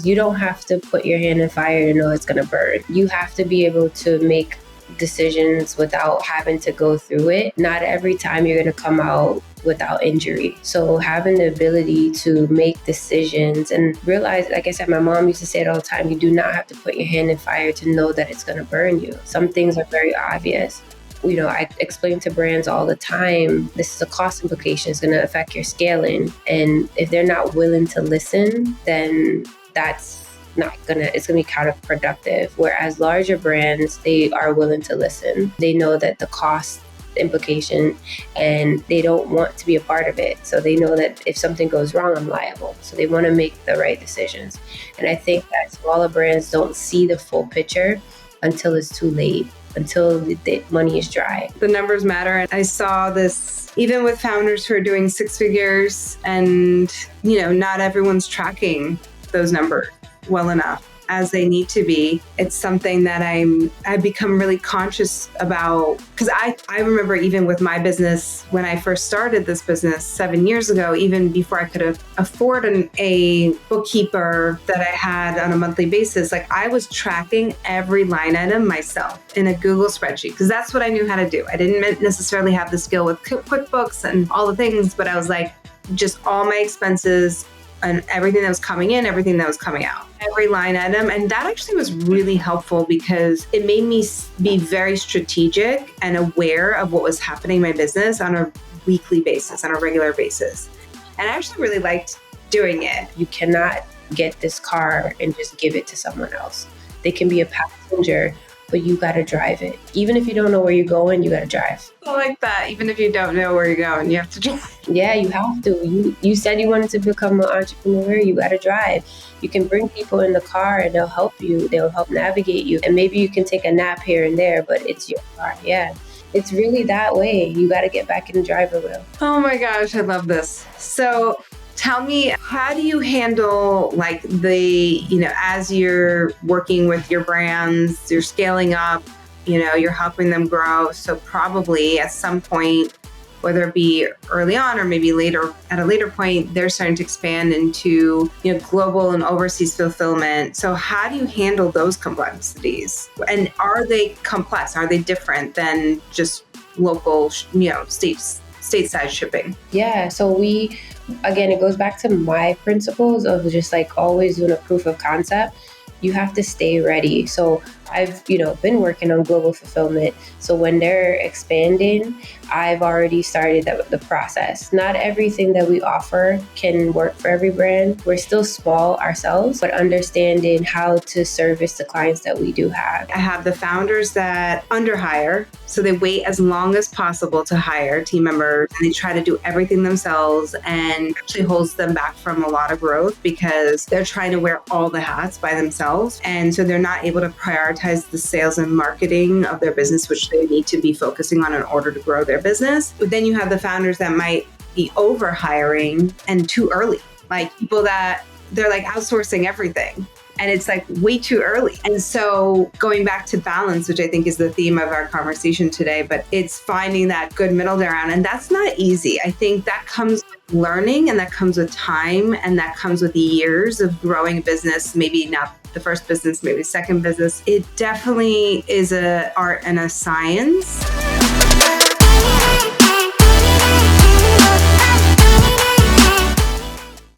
You don't have to put your hand in fire to know it's going to burn. You have to be able to make decisions without having to go through it. Not every time you're going to come out without injury. So having the ability to make decisions and realize, like I said, my mom used to say it all the time, you do not have to put your hand in fire to know that it's going to burn you. Some things are very obvious. I explain to brands all the time, this is a cost implication. It's going to affect your scaling. And if they're not willing to listen, then it's going to be counterproductive. Whereas larger brands, they are willing to listen. They know that the cost implication and they don't want to be a part of it. So they know that if something goes wrong, I'm liable. So they want to make the right decisions. And I think that smaller brands don't see the full picture until it's too late, until the money is dry. The numbers matter. And I saw this even with founders who are doing six figures and, not everyone's tracking those numbers well enough as they need to be. It's something that I've become really conscious about, because I remember even with my business, when I first started this business 7 years ago, even before I could afford a bookkeeper that I had on a monthly basis, like I was tracking every line item myself in a Google spreadsheet, because that's what I knew how to do. I didn't necessarily have the skill with QuickBooks and all the things, but I was like, just all my expenses and everything that was coming in, everything that was coming out, every line item. And that actually was really helpful because it made me be very strategic and aware of what was happening in my business on a weekly basis, on a regular basis. And I actually really liked doing it. You cannot get this car and just give it to someone else. They can be a passenger, but you got to drive it. Even if you don't know where you're going, you got to drive. I like that. Even if you don't know where you're going, you have to drive. Yeah, you have to. You said you wanted to become an entrepreneur, you got to drive. You can bring people in the car and they'll help you. They'll help navigate you. And maybe you can take a nap here and there, but it's your car. Yeah. It's really that way. You got to get back in the driver wheel. Oh my gosh, I love this. So tell me, how do you handle like as you're working with your brands, you're scaling up, you're helping them grow. So probably at some point, whether it be early on or maybe later, at a later point, they're starting to expand into, global and overseas fulfillment. So how do you handle those complexities? And are they complex? Are they different than just local, stateside shipping? Yeah. So again, it goes back to my principles of just like always doing a proof of concept. You have to stay ready. So I've, been working on global fulfillment. So when they're expanding, I've already started the process. Not everything that we offer can work for every brand. We're still small ourselves, but understanding how to service the clients that we do have. I have the founders that underhire. So they wait as long as possible to hire team members, and they try to do everything themselves, and actually holds them back from a lot of growth because they're trying to wear all the hats by themselves. And so they're not able to prioritize the sales and marketing of their business, which they need to be focusing on in order to grow their business. But then you have the founders that might be over hiring and too early, like people that they're like outsourcing everything. And it's like way too early. And so going back to balance, which I think is the theme of our conversation today, but it's finding that good middle ground. And that's not easy. I think that comes with learning, and that comes with time, and that comes with years of growing a business, maybe not the first business, maybe the second business. It definitely is an art and a science.